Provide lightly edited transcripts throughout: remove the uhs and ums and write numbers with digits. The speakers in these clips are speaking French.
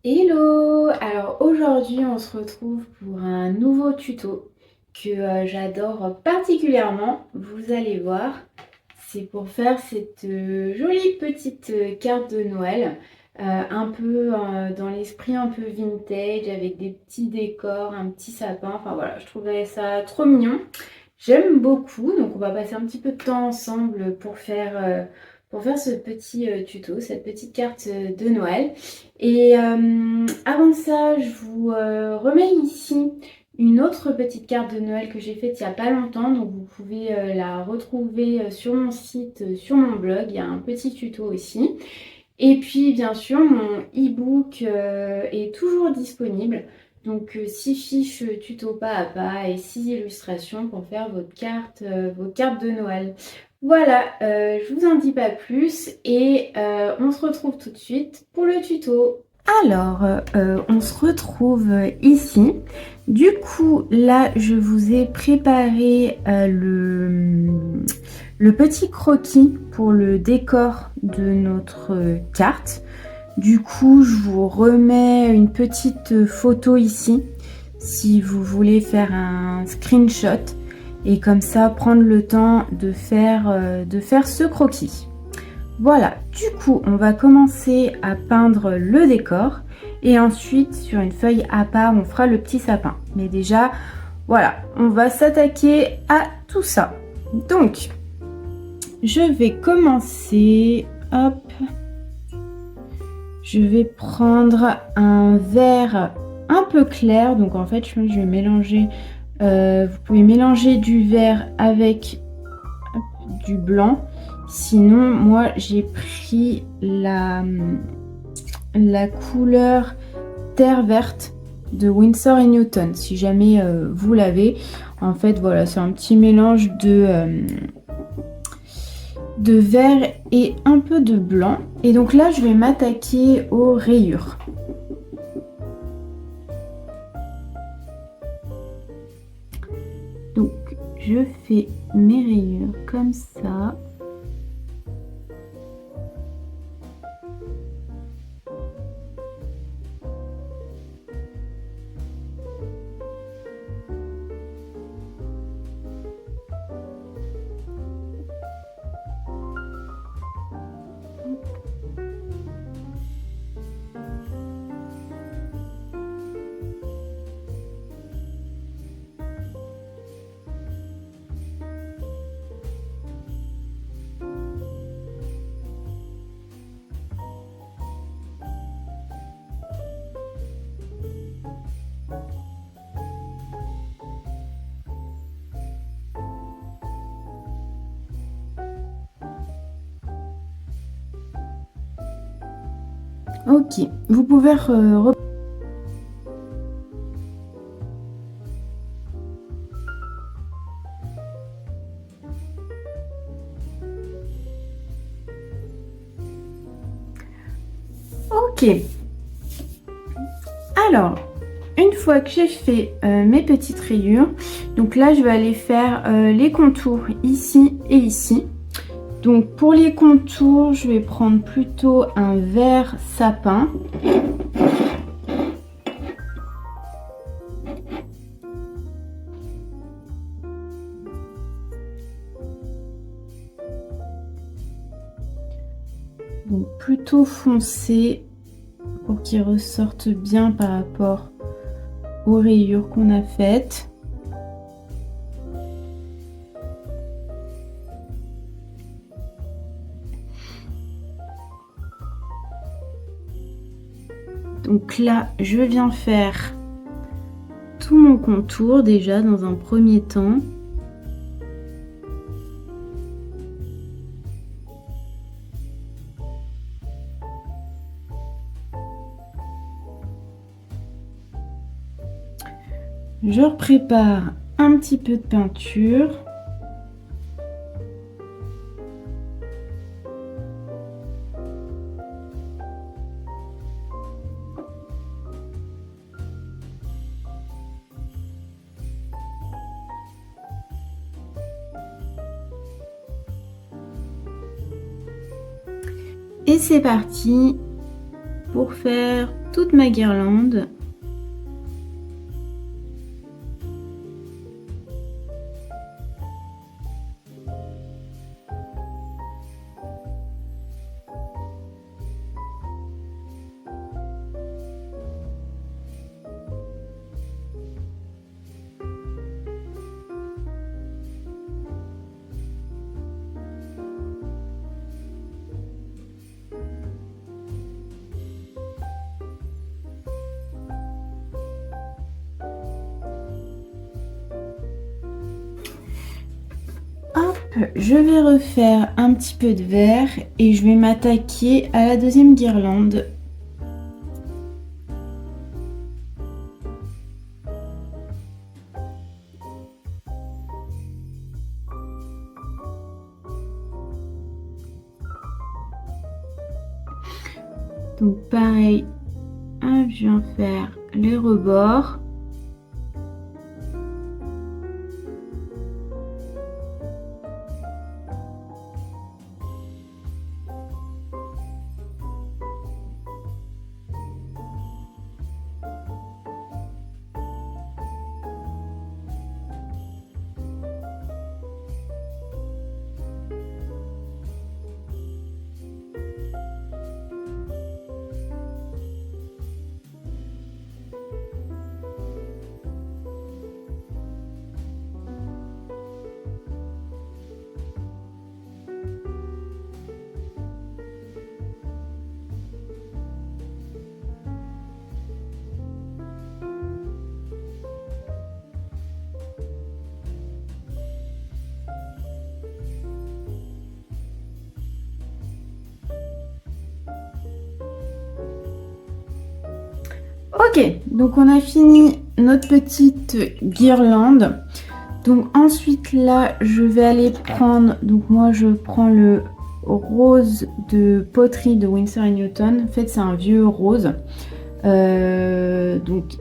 Hello! Alors aujourd'hui on se retrouve pour un nouveau tuto que j'adore particulièrement, vous allez voir. C'est pour faire cette jolie petite carte de Noël, un peu dans l'esprit un peu vintage, avec des petits décors, un petit sapin, enfin voilà, je trouvais ça trop mignon. J'aime beaucoup, donc on va passer un petit peu de temps ensemble pour faire ce petit tuto, cette petite carte de Noël. Et avant ça, je vous remets ici une autre petite carte de Noël que j'ai faite il n'y a pas longtemps. Donc vous pouvez la retrouver sur mon site, sur mon blog. Il y a un petit tuto aussi. Et puis bien sûr, mon e-book est toujours disponible. Donc 6 fiches tuto pas à pas et 6 illustrations pour faire vos cartes de Noël. Voilà, je vous en dis pas plus et on se retrouve tout de suite pour le tuto. Alors, on se retrouve ici. Du coup, là, je vous ai préparé le petit croquis pour le décor de notre carte. Du coup, je vous remets une petite photo ici si vous voulez faire un screenshot et comme ça prendre le temps de faire ce croquis. Voilà, du coup, on va commencer à peindre le décor et ensuite sur une feuille à part, on fera le petit sapin. Mais déjà, voilà, on va s'attaquer à tout ça. Donc, je vais commencer, hop, je vais prendre un vert un peu clair. Donc en fait, je vais mélanger, vous pouvez mélanger du vert avec du blanc. Sinon, moi, j'ai pris la couleur terre verte de Winsor & Newton. Si jamais vous l'avez, en fait, voilà, c'est un petit mélange de vert et un peu de blanc. Et donc là, je vais m'attaquer aux rayures. Donc, je fais mes rayures comme ça. Ok, vous pouvez Ok. Alors, une fois que j'ai fait mes petites rayures, donc là, je vais aller faire les contours ici et ici. Donc, pour les contours, je vais prendre plutôt un vert sapin. Donc, plutôt foncé pour qu'il ressorte bien par rapport aux rayures qu'on a faites. Donc là, je viens faire tout mon contour déjà dans un premier temps. Je prépare un petit peu de peinture. Et c'est parti pour faire toute ma guirlande. Je vais refaire un petit peu de vert et je vais m'attaquer à la deuxième guirlande. Donc pareil, hop, je viens faire les rebords. Ok, donc on a fini notre petite guirlande. Donc ensuite là, je vais aller prendre, donc moi je prends le rose de poterie de Winsor & Newton. En fait, c'est un vieux rose. Donc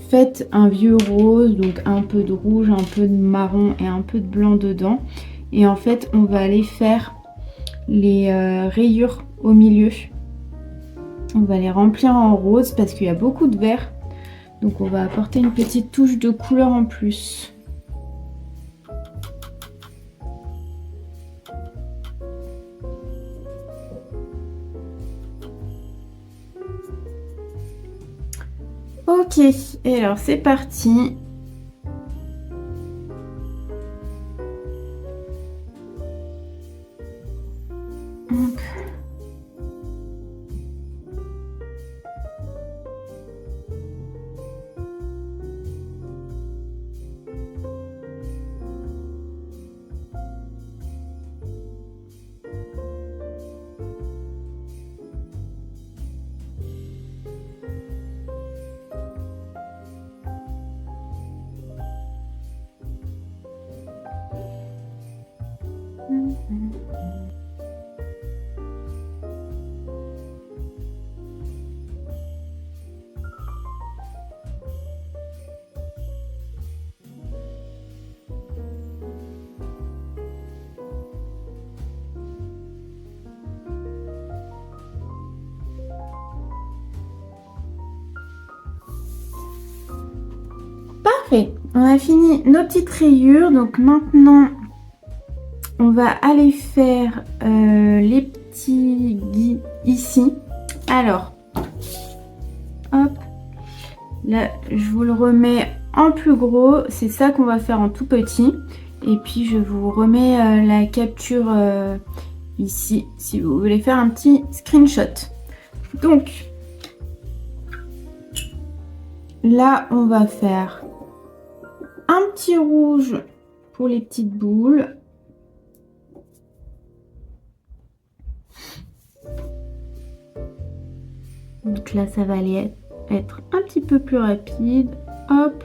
faites un vieux rose, donc un peu de rouge, un peu de marron et un peu de blanc dedans. Et en fait, on va aller faire les rayures au milieu. On va les remplir en rose parce qu'il y a beaucoup de vert. Donc on va apporter une petite touche de couleur en plus. Ok, et alors c'est parti. Hop. Parfait, on a fini nos petites rayures. Donc maintenant, on va aller faire les petits guis ici. Alors, hop, là je vous le remets en plus gros. C'est ça qu'on va faire en tout petit. Et puis je vous remets la capture ici si vous voulez faire un petit screenshot. Donc là, on va faire un petit rouge pour les petites boules. Donc là, ça va aller être un petit peu plus rapide. Hop.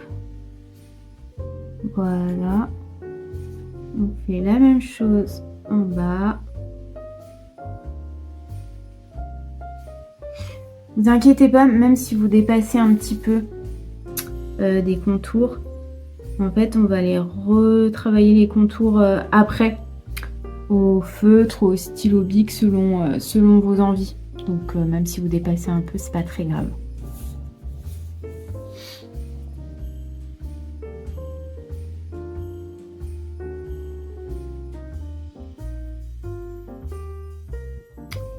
Voilà. On fait la même chose en bas. Ne vous inquiétez pas, même si vous dépassez un petit peu des contours, en fait, on va aller retravailler les contours après au feutre, au stylo bic selon vos envies. Donc même si vous dépassez un peu, c'est pas très grave.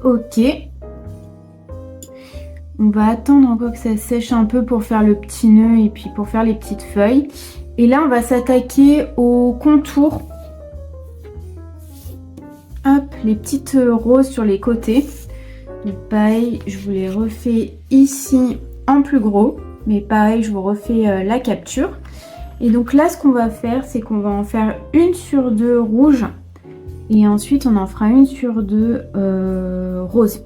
Ok. On va attendre encore que ça sèche un peu pour faire le petit nœud et puis pour faire les petites feuilles. Et là, on va s'attaquer au contour. Hop, les petites roses sur les côtés. Donc pareil, je vous les refais ici en plus gros. Mais pareil, je vous refais la capture. Et donc là, ce qu'on va faire, c'est qu'on va en faire une sur deux rouge. Et ensuite, on en fera une sur deux rose.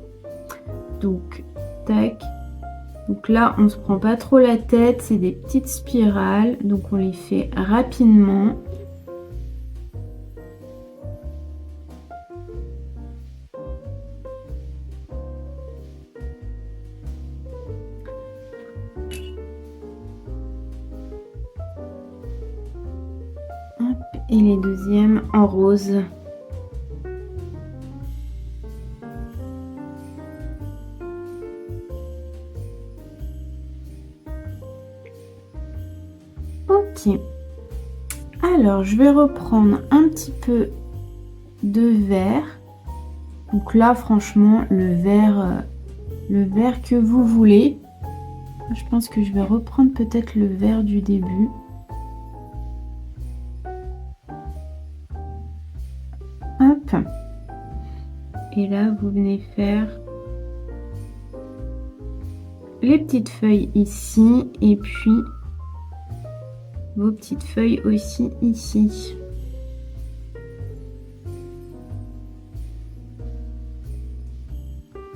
Donc, tac. Donc là, on se prend pas trop la tête. C'est des petites spirales. Donc on les fait rapidement. Et les deuxièmes en rose. Ok. Alors, je vais reprendre un petit peu de vert. Donc là, franchement, le vert que vous voulez. Je pense que je vais reprendre peut-être le vert du début. Hop. Et là, vous venez faire les petites feuilles ici et puis vos petites feuilles aussi ici.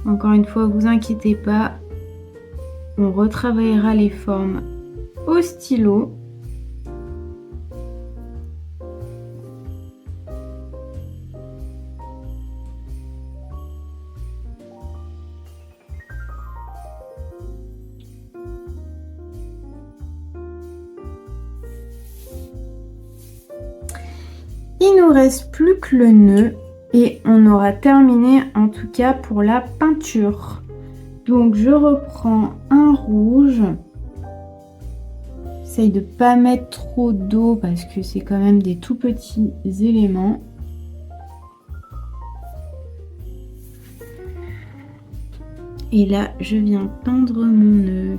Encore une fois, vous inquiétez pas, on retravaillera les formes au stylo. Il nous reste plus que le nœud et on aura terminé en tout cas pour la peinture. Donc je reprends un rouge. J'essaye de pas mettre trop d'eau parce que c'est quand même des tout petits éléments. Et là, je viens peindre mon nœud.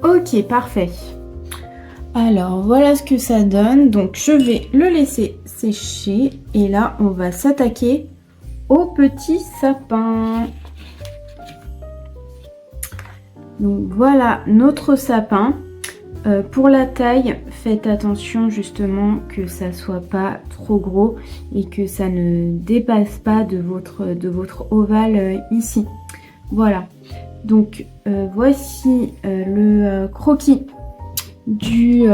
Ok, parfait. Alors, voilà ce que ça donne. Donc, je vais le laisser sécher. Et là, on va s'attaquer au petit sapin. Donc, voilà notre sapin. Pour la taille, faites attention justement que ça soit pas trop gros et que ça ne dépasse pas de votre ovale ici. Voilà. Donc, voici le croquis du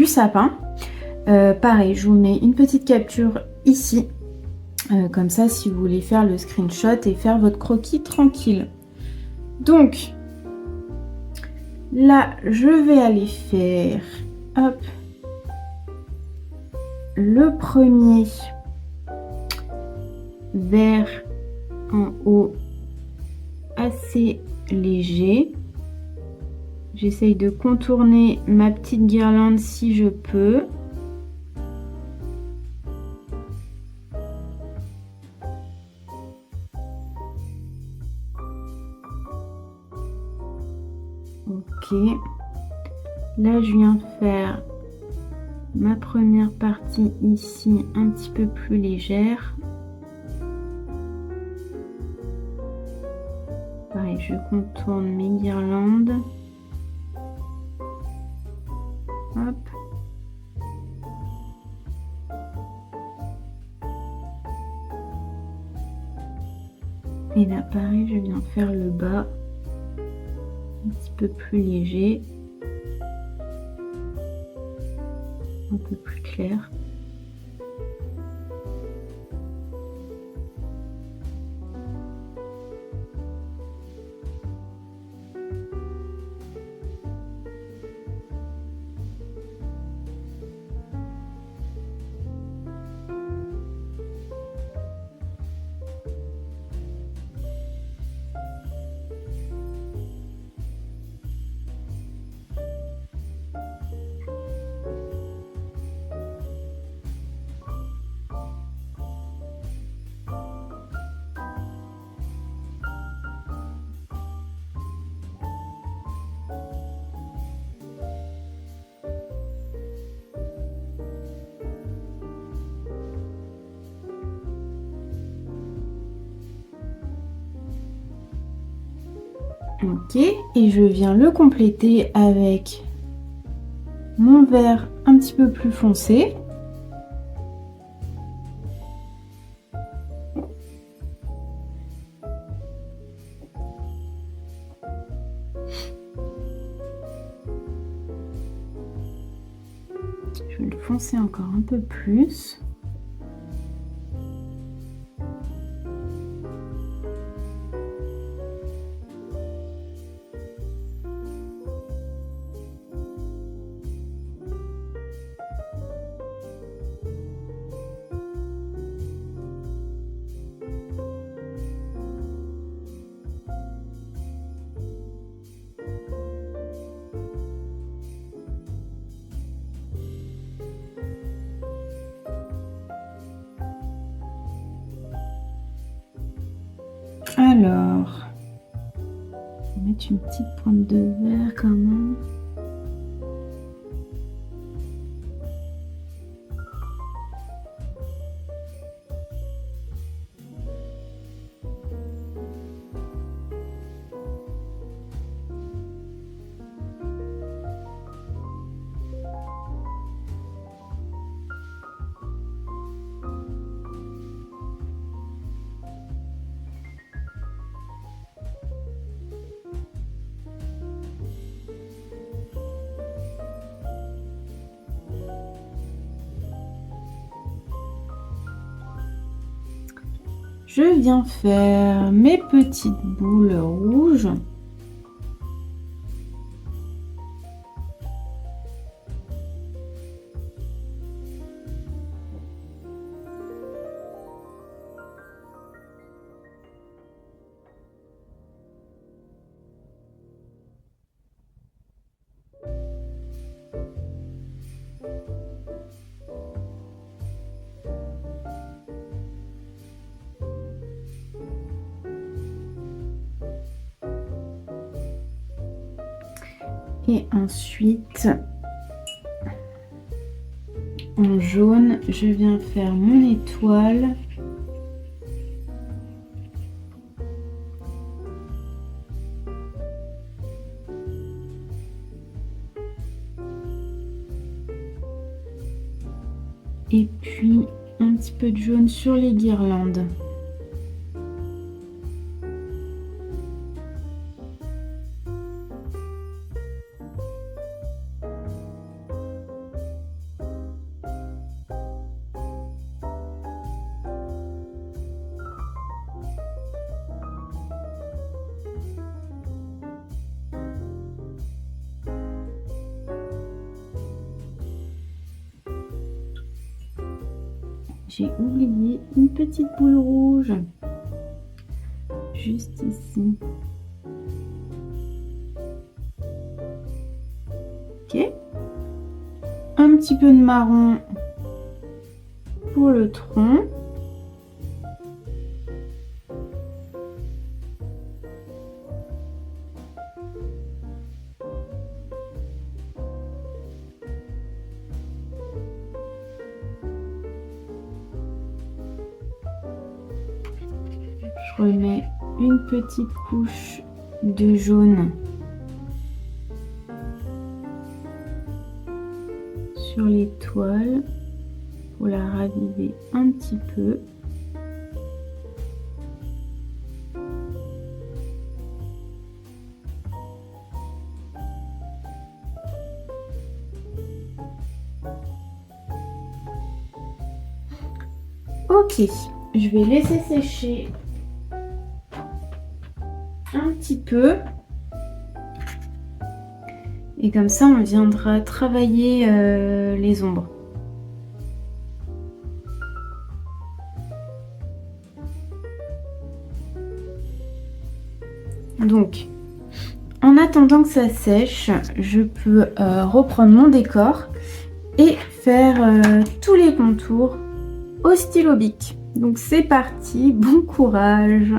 sapin. Pareil, je vous mets une petite capture ici. Comme ça, si vous voulez faire le screenshot et faire votre croquis tranquille. Donc, là, je vais aller faire hop, le premier vert en haut assez léger. J'essaye de contourner ma petite guirlande si je peux. Ok. Là, je viens faire ma première partie ici un petit peu plus légère. Pareil, je contourne mes guirlandes. Hop. Et là, pareil, je viens faire le bas un petit peu plus léger, un peu plus clair. Ok, et je viens le compléter avec mon vert un petit peu plus foncé. Je vais le foncer encore un peu plus. Alors, je vais mettre une petite pointe de vert quand même. Je viens faire mes petites boules rouges. Et ensuite, en jaune, je viens faire mon étoile. Et puis, un petit peu de jaune sur les guirlandes. J'ai oublié une petite boule rouge, juste ici. Ok. Un petit peu de marron pour le tronc. Je remets une petite couche de jaune sur l'étoile pour la raviver un petit peu. Ok, je vais laisser sécher un petit peu. Et comme ça, on viendra travailler les ombres. Donc, en attendant que ça sèche, je peux reprendre mon décor et faire tous les contours au stylo bic. Donc c'est parti, bon courage!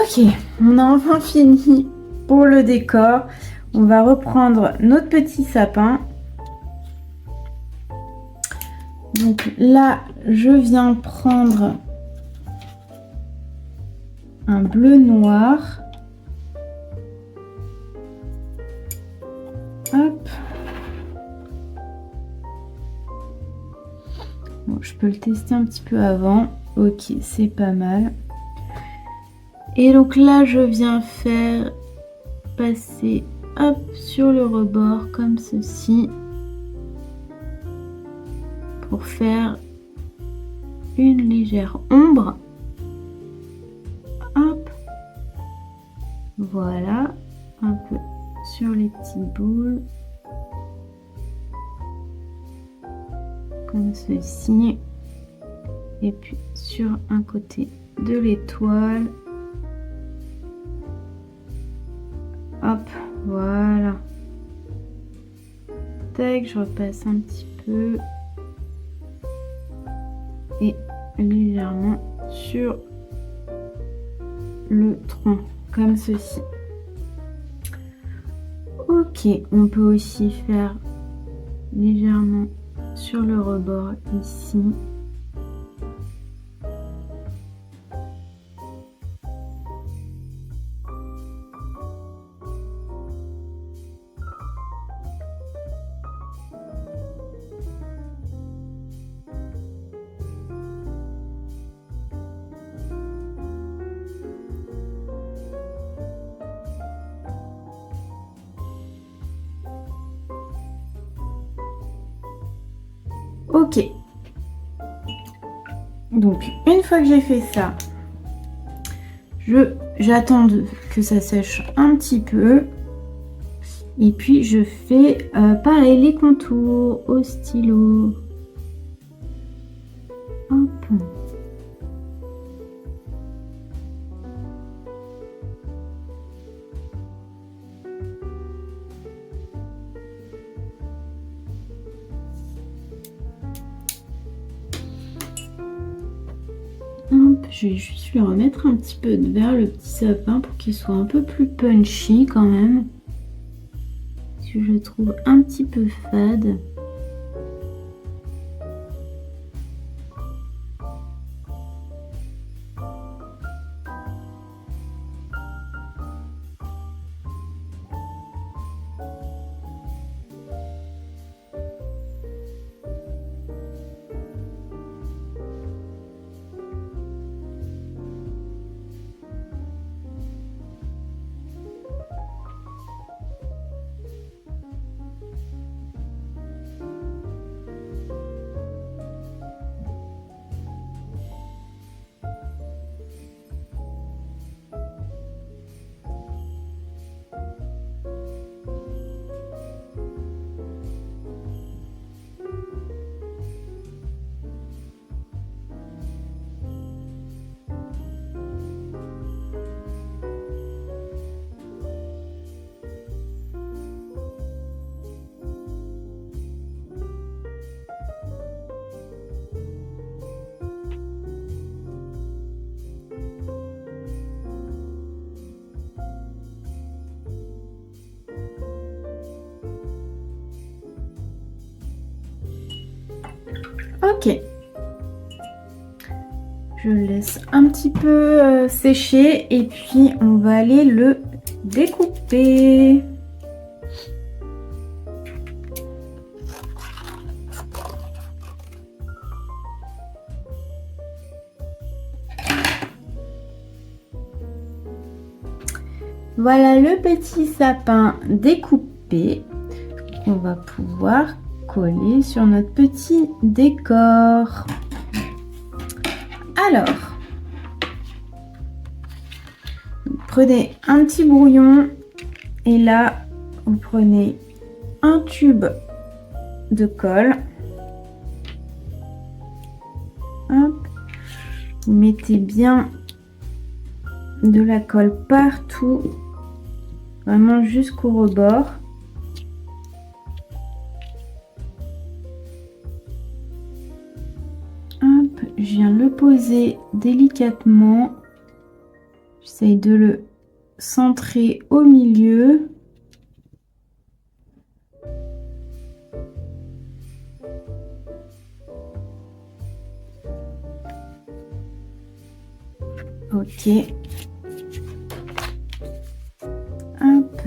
Ok, on a enfin fini pour le décor. On va reprendre notre petit sapin. Donc là, je viens prendre un bleu noir. Hop. Bon, je peux le tester un petit peu avant. Ok, c'est pas mal. Et donc là, je viens faire passer hop sur le rebord comme ceci pour faire une légère ombre. Hop, voilà, un peu sur les petites boules comme ceci, et puis sur un côté de l'étoile. Hop, voilà. Tac, je repasse un petit peu et légèrement sur le tronc comme ceci. Ok, on peut aussi faire légèrement sur le rebord ici. Ok. Donc, une fois que j'ai fait ça, j'attends que ça sèche un petit peu. Et puis, je fais pareil les contours au stylo. Hop. Je vais juste lui remettre un petit peu de vert, le petit sapin, pour qu'il soit un peu plus punchy quand même. Parce que je le trouve un petit peu fade. Ok. Je le laisse un petit peu sécher et puis on va aller le découper. Voilà le petit sapin découpé qu'on va pouvoir coller sur notre petit décor. Alors, prenez un petit brouillon et là, vous prenez un tube de colle. Hop. Vous mettez bien de la colle partout, vraiment jusqu'au rebord. Hop, je viens le poser délicatement. J'essaye de le centrer au milieu. Ok. Hop.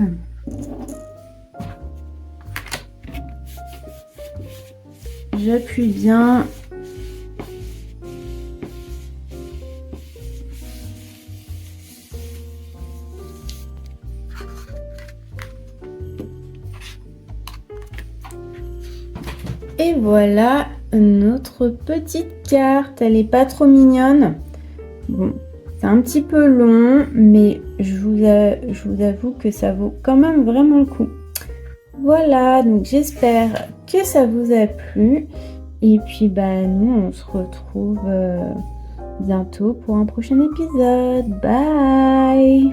J'appuie bien. Et voilà notre petite carte. Elle est pas trop mignonne. Bon, c'est un petit peu long, mais je vous avoue que ça vaut quand même vraiment le coup. Voilà, donc j'espère que ça vous a plu. Et puis, nous, on se retrouve bientôt pour un prochain épisode. Bye!